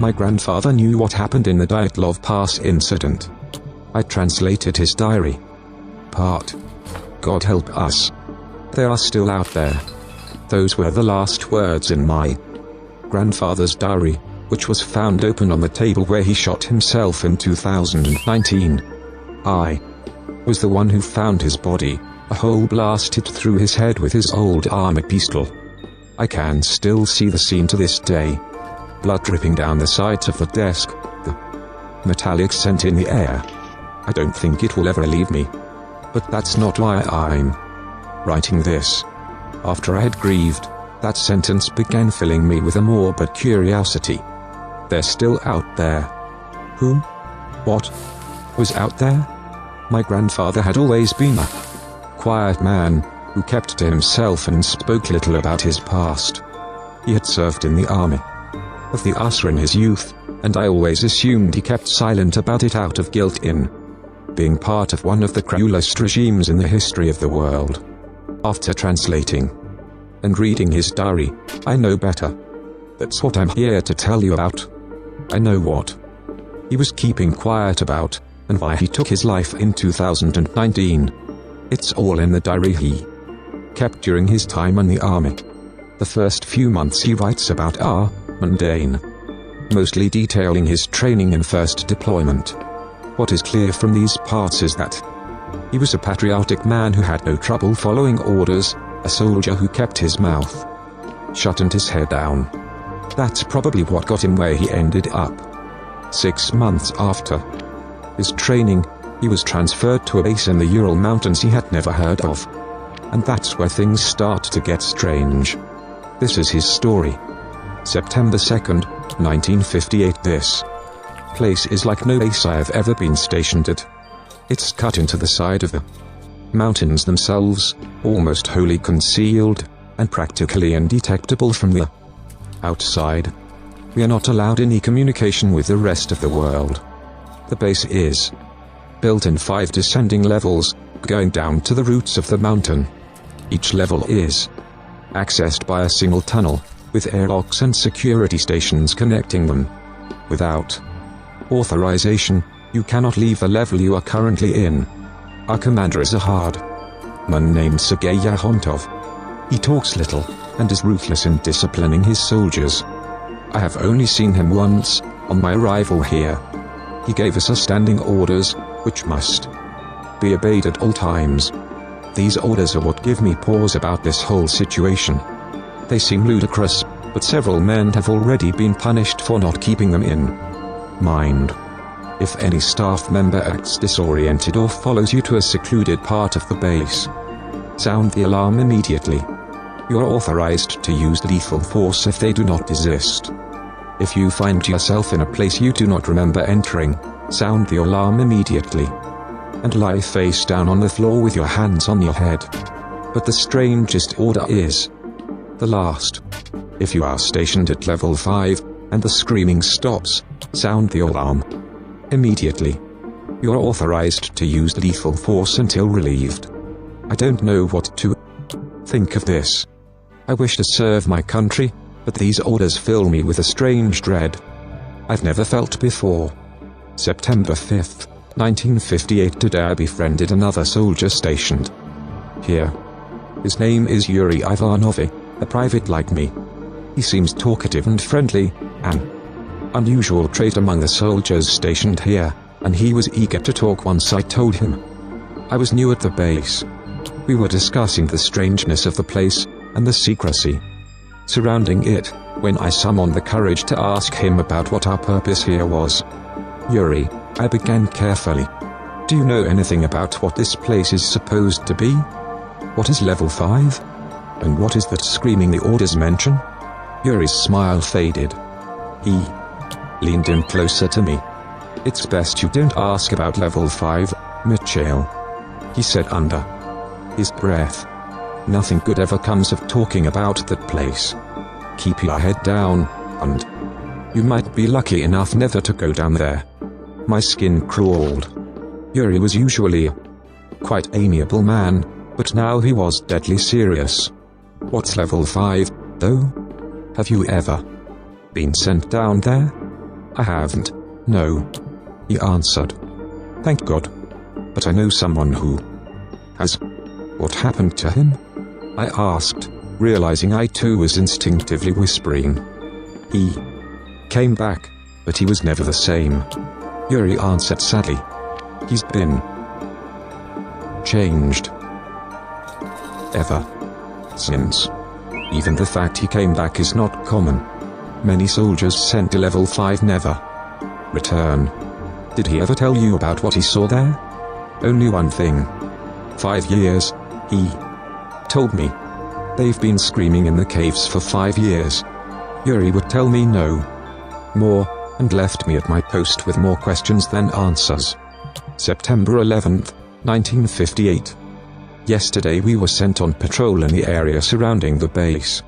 My grandfather knew what happened in the Dyatlov Pass incident. I translated his diary. Part. God help us. They are still out there. Those were the last words in my grandfather's diary, which was found open on the table where he shot himself in 2019. I was the one who found his body, a hole blasted through his head with his old army pistol. I can still see the scene to this day. Blood dripping down the sides of the desk, the metallic scent in the air. I don't think it will ever leave me. But that's not why I'm writing this. After I had grieved, that sentence began filling me with a morbid curiosity. They're still out there. Who? What? Was out there? My grandfather had always been a quiet man, who kept to himself and spoke little about his past. He had served in the army of the USSR in his youth, and I always assumed he kept silent about it out of guilt in being part of one of the cruelest regimes in the history of the world. After translating and reading his diary, I know better. That's what I'm here to tell you about. I know what he was keeping quiet about, and why he took his life in 2019. It's all in the diary he kept during his time in the army. The first few months he writes about are mundane, mostly detailing his training and first deployment. What is clear from these parts is that he was a patriotic man who had no trouble following orders, a soldier who kept his mouth shut and his head down. That's probably what got him where he ended up. 6 months after his training, he was transferred to a base in the Ural Mountains he had never heard of. And that's where things start to get strange. This is his story. September 2nd, 1958. This place is like no base I have ever been stationed at. It's cut into the side of the mountains themselves, almost wholly concealed, and practically undetectable from the outside. We are not allowed any communication with the rest of the world. The base is built in 5 descending levels, going down to the roots of the mountain. Each level is accessed by a single tunnel, with airlocks and security stations connecting them. Without authorization, you cannot leave the level you are currently in. Our commander is a hard man named Sergei Yahontov. He talks little, and is ruthless in disciplining his soldiers. I have only seen him once, on my arrival here. He gave us standing orders, which must be obeyed at all times. These orders are what give me pause about this whole situation. They seem ludicrous, but several men have already been punished for not keeping them in mind. If any staff member acts disoriented or follows you to a secluded part of the base, sound the alarm immediately. You are authorized to use lethal force if they do not desist. If you find yourself in a place you do not remember entering, sound the alarm immediately, and lie face down on the floor with your hands on your head. But the strangest order is the last. If you are stationed at level 5, and the screaming stops, sound the alarm immediately. You are authorized to use lethal force until relieved. I don't know what to think of this. I wish to serve my country, but these orders fill me with a strange dread I've never felt before. September 5th, 1958. Today I befriended another soldier stationed here. His name is Yuri Ivanovich, a private like me. He seems talkative and friendly, an unusual trait among the soldiers stationed here, and he was eager to talk once I told him I was new at the base. We were discussing the strangeness of the place, and the secrecy surrounding it, when I summoned the courage to ask him about what our purpose here was. Yuri, I began carefully. Do you know anything about what this place is supposed to be? What is level 5? And what is that screaming the orders mention? Yuri's smile faded. He leaned in closer to me. It's best you don't ask about level 5, Mitchell, he said under his breath. Nothing good ever comes of talking about that place. Keep your head down, and you might be lucky enough never to go down there. My skin crawled. Yuri was usually a quite amiable man, but now he was deadly serious. What's level 5, though? Have you ever been sent down there? I haven't. No. He answered. Thank God. But I know someone who has. What happened to him? I asked, realizing I too was instinctively whispering. He came back, but he was never the same. Yuri answered sadly. He's been changed. Ever since. Even the fact he came back is not common. Many soldiers sent to level 5 never return. Did he ever tell you about what he saw there? Only one thing. 5 years, he told me. They've been screaming in the caves for 5 years. Yuri would tell me no more, and left me at my post with more questions than answers. September 11th, 1958. Yesterday we were sent on patrol in the area surrounding the base.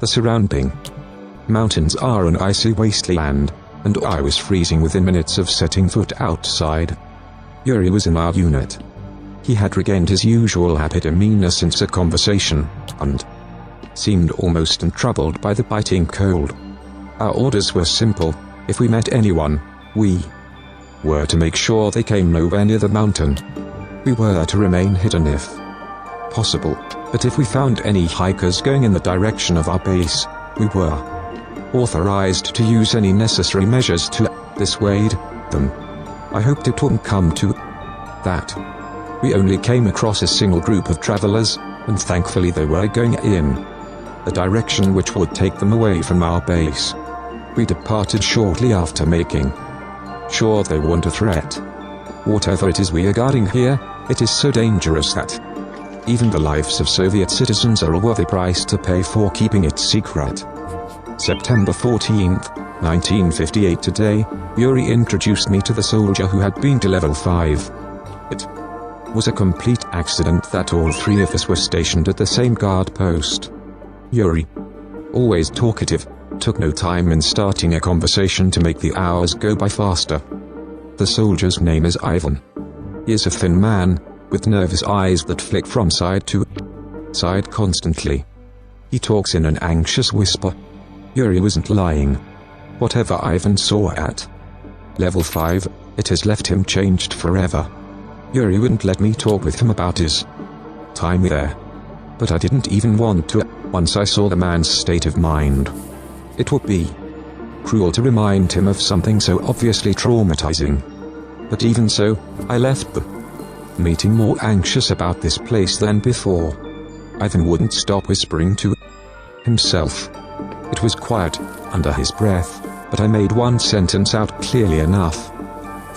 The surrounding mountains are an icy wasteland, and I was freezing within minutes of setting foot outside. Yuri was in our unit. He had regained his usual happy demeanor since a conversation, and seemed almost untroubled by the biting cold. Our orders were simple: if we met anyone, we were to make sure they came nowhere near the mountain. We were to remain hidden if possible, but if we found any hikers going in the direction of our base, we were authorized to use any necessary measures to dissuade them. I hoped it wouldn't come to that. We only came across a single group of travelers, and thankfully they were going in a direction which would take them away from our base. We departed shortly after making sure they weren't a threat. Whatever it is we are guarding here, it is so dangerous that even the lives of Soviet citizens are a worthy price to pay for keeping it secret. September 14th, 1958. Today, Yuri introduced me to the soldier who had been to level 5. It was a complete accident that all 3 of us were stationed at the same guard post. Yuri, always talkative, took no time in starting a conversation to make the hours go by faster. The soldier's name is Ivan. He is a thin man, with nervous eyes that flick from side to side constantly. He talks in an anxious whisper. Yuri wasn't lying. Whatever Ivan saw at level 5, it has left him changed forever. Yuri wouldn't let me talk with him about his time there. But I didn't even want to, once I saw the man's state of mind. It would be cruel to remind him of something so obviously traumatizing. But even so, I left the meeting more anxious about this place than before. Ivan wouldn't stop whispering to himself. It was quiet, under his breath, but I made one sentence out clearly enough.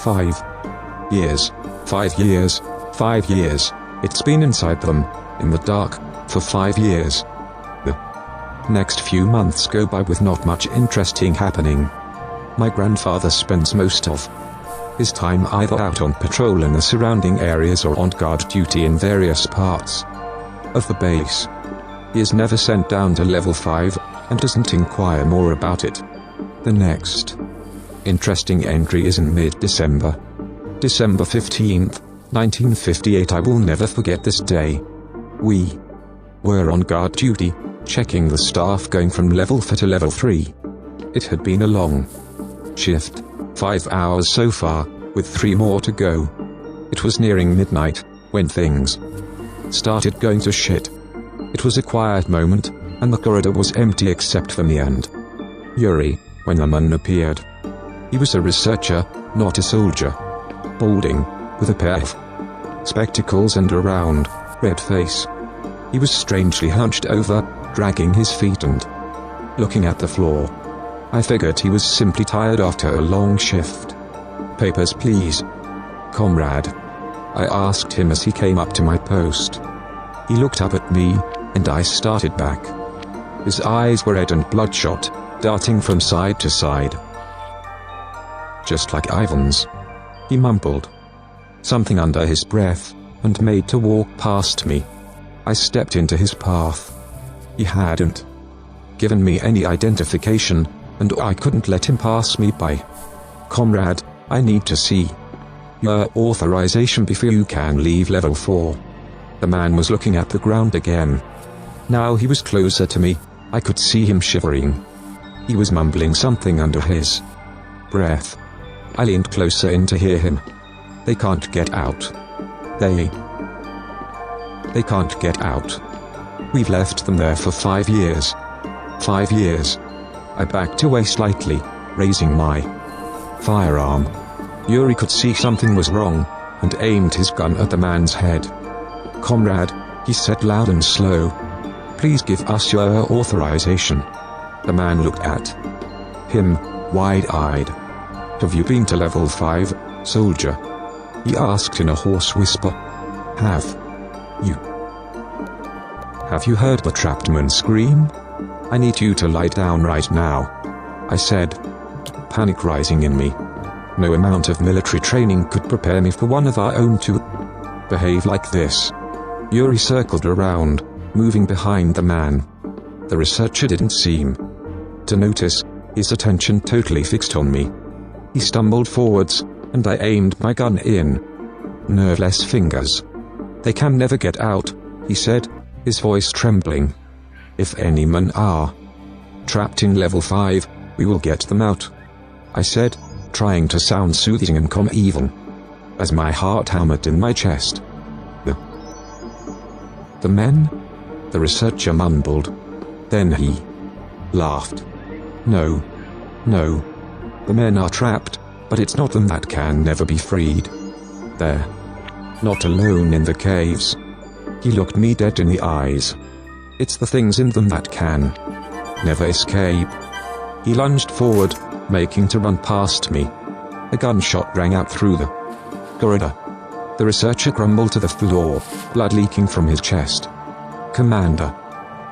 5 years, 5 years, 5 years. It's been inside them, in the dark, for 5 years. The next few months go by with not much interesting happening. My grandfather spends most of his time either out on patrol in the surrounding areas or on guard duty in various parts of the base. He is never sent down to level 5, and doesn't inquire more about it. The next interesting entry is in mid-December. December 15th, 1958. I will never forget this day. We were on guard duty, checking the staff going from level 4 to level 3. It had been a long shift, 5 hours so far, with 3 more to go. It was nearing midnight, when things started going to shit. It was a quiet moment, and the corridor was empty except for me and Yuri, when the man appeared. He was a researcher, not a soldier. Balding, with a pair of spectacles and a round, red face. He was strangely hunched over, dragging his feet and looking at the floor. I figured he was simply tired after a long shift. Papers, please, comrade, I asked him as he came up to my post. He looked up at me, and I started back. His eyes were red and bloodshot, darting from side to side. Just like Ivan's. He mumbled something under his breath, and made to walk past me. I stepped into his path. He hadn't given me any identification, and I couldn't let him pass me by. Comrade, I need to see your authorization before you can leave level 4. The man was looking at the ground again. Now he was closer to me. I could see him shivering. He was mumbling something under his breath. I leaned closer in to hear him. They can't get out. They can't get out. We've left them there for 5 years. 5 years. I backed away slightly, raising my firearm. Yuri could see something was wrong, and aimed his gun at the man's head. "Comrade," he said loud and slow. "Please give us your authorization." The man looked at him, wide-eyed. "Have you been to level 5, soldier?" he asked in a hoarse whisper. Have you heard the trapped man scream? I need you to lie down right now," I said, panic rising in me. No amount of military training could prepare me for one of our own to behave like this. Yuri circled around, moving behind the man. The researcher didn't seem to notice, his attention totally fixed on me. He stumbled forwards, and I aimed my gun in. "Nerveless fingers. They can never get out," he said, his voice trembling. "If any men are trapped in level 5, we will get them out," I said, trying to sound soothing and calm even as my heart hammered in my chest. The men?" the researcher mumbled. Then he laughed. No. The men are trapped, but it's not them that can never be freed. They're not alone in the caves." He looked me dead in the eyes. "It's the things in them that can never escape." He lunged forward, making to run past me. A gunshot rang out through the corridor. The researcher crumbled to the floor, blood leaking from his chest. Commander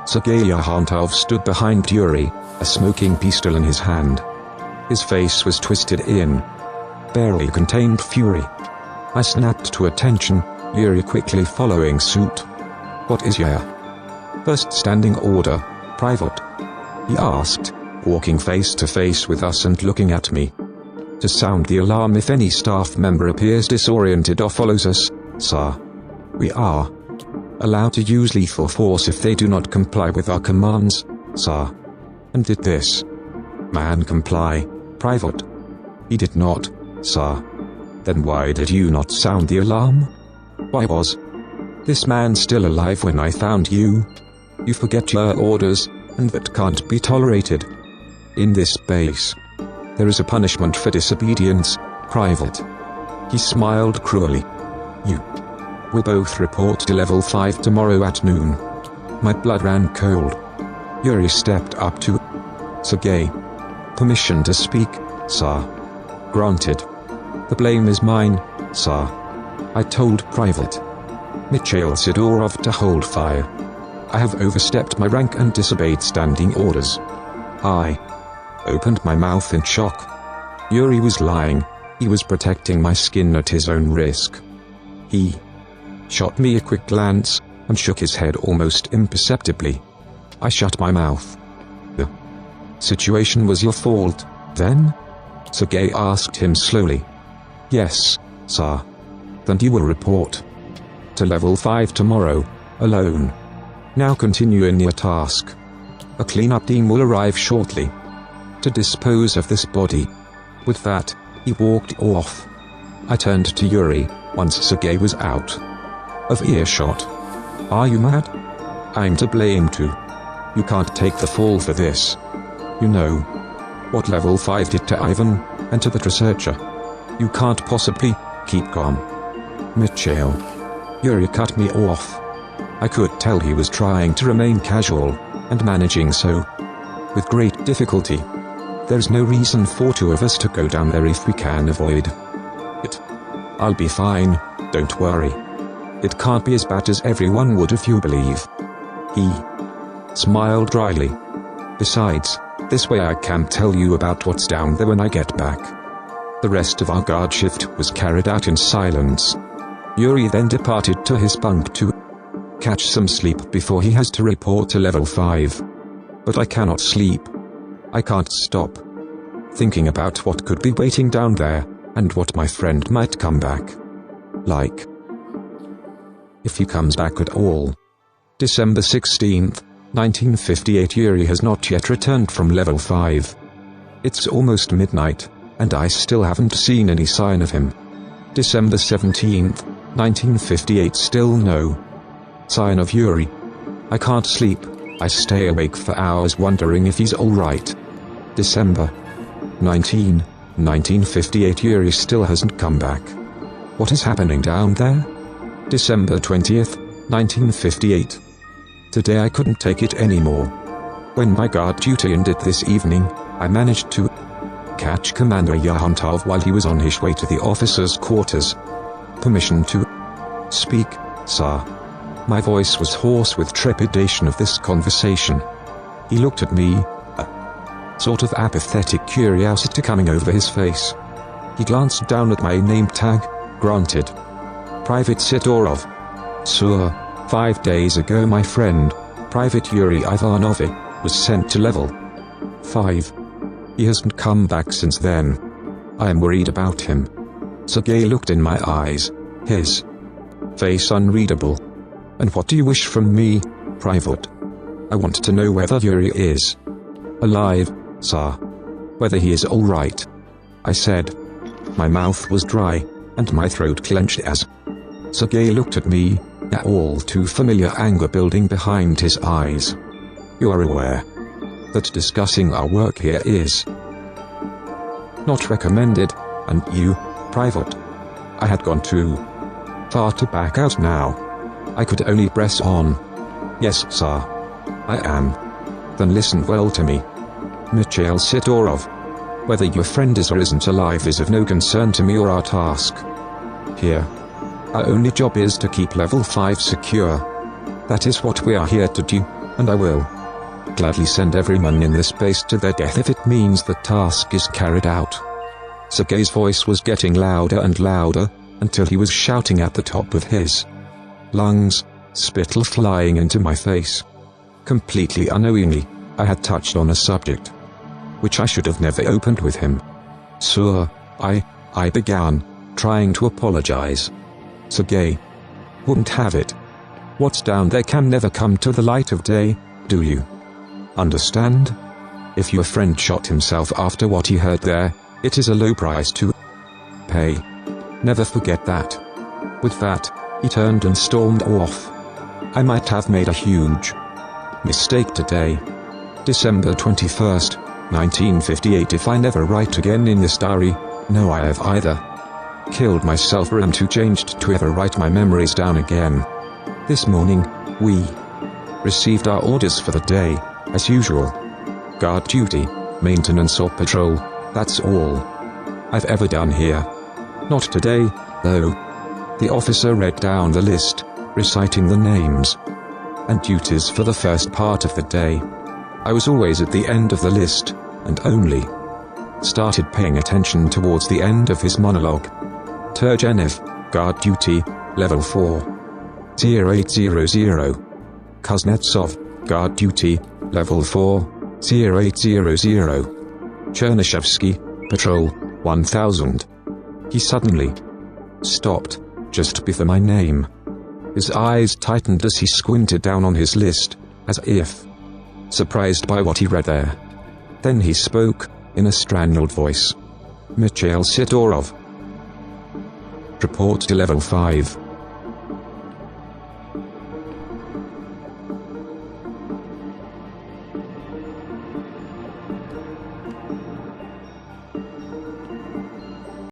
Sergei Yakhantov stood behind Yuri, a smoking pistol in his hand. His face was twisted in barely contained fury. I snapped to attention, Yuri quickly following suit. "What is your first standing order, Private?" he asked, walking face to face with us and looking at me. "To sound the alarm if any staff member appears disoriented or follows us, sir. We are allowed to use lethal force if they do not comply with our commands, sir." "And did this man comply, Private?" "He did not, sir." "Then why did you not sound the alarm? Why was this man still alive when I found you? You forget your orders, and that can't be tolerated. In this base, there is a punishment for disobedience, Private." He smiled cruelly. "You will both report to level 5 tomorrow at noon." My blood ran cold. Yuri stepped up to Sergei. "Permission to speak, sir." "Granted. The blame is mine, sir," I told Private Mikhail Sidorov to hold fire. "I have overstepped my rank and disobeyed standing orders." I opened my mouth in shock. Yuri was lying. He was protecting my skin at his own risk. He shot me a quick glance, and shook his head almost imperceptibly. I shut my mouth. "The situation was your fault, then?" Sergei asked him slowly. "Yes, sir." "Then you will report to level 5 tomorrow, alone. Now continue in your task. A cleanup team will arrive shortly to dispose of this body." With that, he walked off. I turned to Yuri, once Sergei was out of earshot. "Are you mad? I'm to blame too. You can't take the fall for this. You know what level 5 did to Ivan, and to the researcher. You can't possibly keep calm." "Mikhail." Yuri cut me off. I could tell he was trying to remain casual, and managing so with great difficulty. "There's no reason for two of us to go down there if we can avoid it. I'll be fine, don't worry. It can't be as bad as everyone would if you believe." He smiled dryly. "Besides, this way I can tell you about what's down there when I get back." The rest of our guard shift was carried out in silence. Yuri then departed to his bunk to catch some sleep before he has to report to level 5. But I cannot sleep. I can't stop thinking about what could be waiting down there, and what my friend might come back like. If he comes back at all. December 16th, 1958. Yuri has not yet returned from level 5. It's almost midnight, and I still haven't seen any sign of him. December 17th, 1958. Still no sign of Yuri. I can't sleep. I stay awake for hours wondering if he's alright. December 1958. Yuri still hasn't come back. What is happening down there? December 20th, 1958. Today I couldn't take it anymore. When my guard duty ended this evening, I managed to catch Commander Yahuntov while he was on his way to the officers' quarters. Permission to speak, sir. My voice was hoarse with trepidation of this conversation. He looked at me, a sort of apathetic curiosity coming over his face. He glanced down at my name tag, granted. Private Sidorov. Sir, 5 days ago my friend, Private Yuri Ivanovich, was sent to level 5. He hasn't come back since then. I am worried about him. Sergei looked in my eyes, his face unreadable. And what do you wish from me, Private? I want to know whether Yuri is alive, sir. Whether he is alright. I said. My mouth was dry, and my throat clenched as Sergei looked at me, a all too familiar anger building behind his eyes. You are aware that discussing our work here is not recommended, and you, Private. I had gone too far to back out now. I could only press on. Yes, sir. I am. Then listen well to me. Mikhail Sidorov. Whether your friend is or isn't alive is of no concern to me or our task here. Our only job is to keep level 5 secure. That is what we are here to do, and I will gladly send everyone in this base to their death if it means the task is carried out. Sergei's voice was getting louder and louder, until he was shouting at the top of his lungs, spittle flying into my face. Completely unknowingly, I had touched on a subject which I should have never opened with him. Sir, I began, trying to apologize. Sergei wouldn't have it. What's down there can never come to the light of day, do you understand? If your friend shot himself after what he heard there, it is a low price to pay. Never forget that. With that, he turned and stormed off. I might have made a huge mistake today. December 21st, 1958. If I never write again in this diary, no, I have either killed myself or am too changed to ever write my memories down again. This morning, we received our orders for the day, as usual. Guard duty, maintenance or patrol, that's all I've ever done here. Not today, though. The officer read down the list, reciting the names and duties for the first part of the day. I was always at the end of the list, and only started paying attention towards the end of his monologue. Turgenev, guard duty, level 4. 0800. Kuznetsov, guard duty, level 4, 0800. Chernyshevsky, patrol, 1000. He suddenly stopped, just before my name. His eyes tightened as he squinted down on his list, as if surprised by what he read there. Then he spoke, in a strangled voice. Mikhail Sidorov. Report to level 5.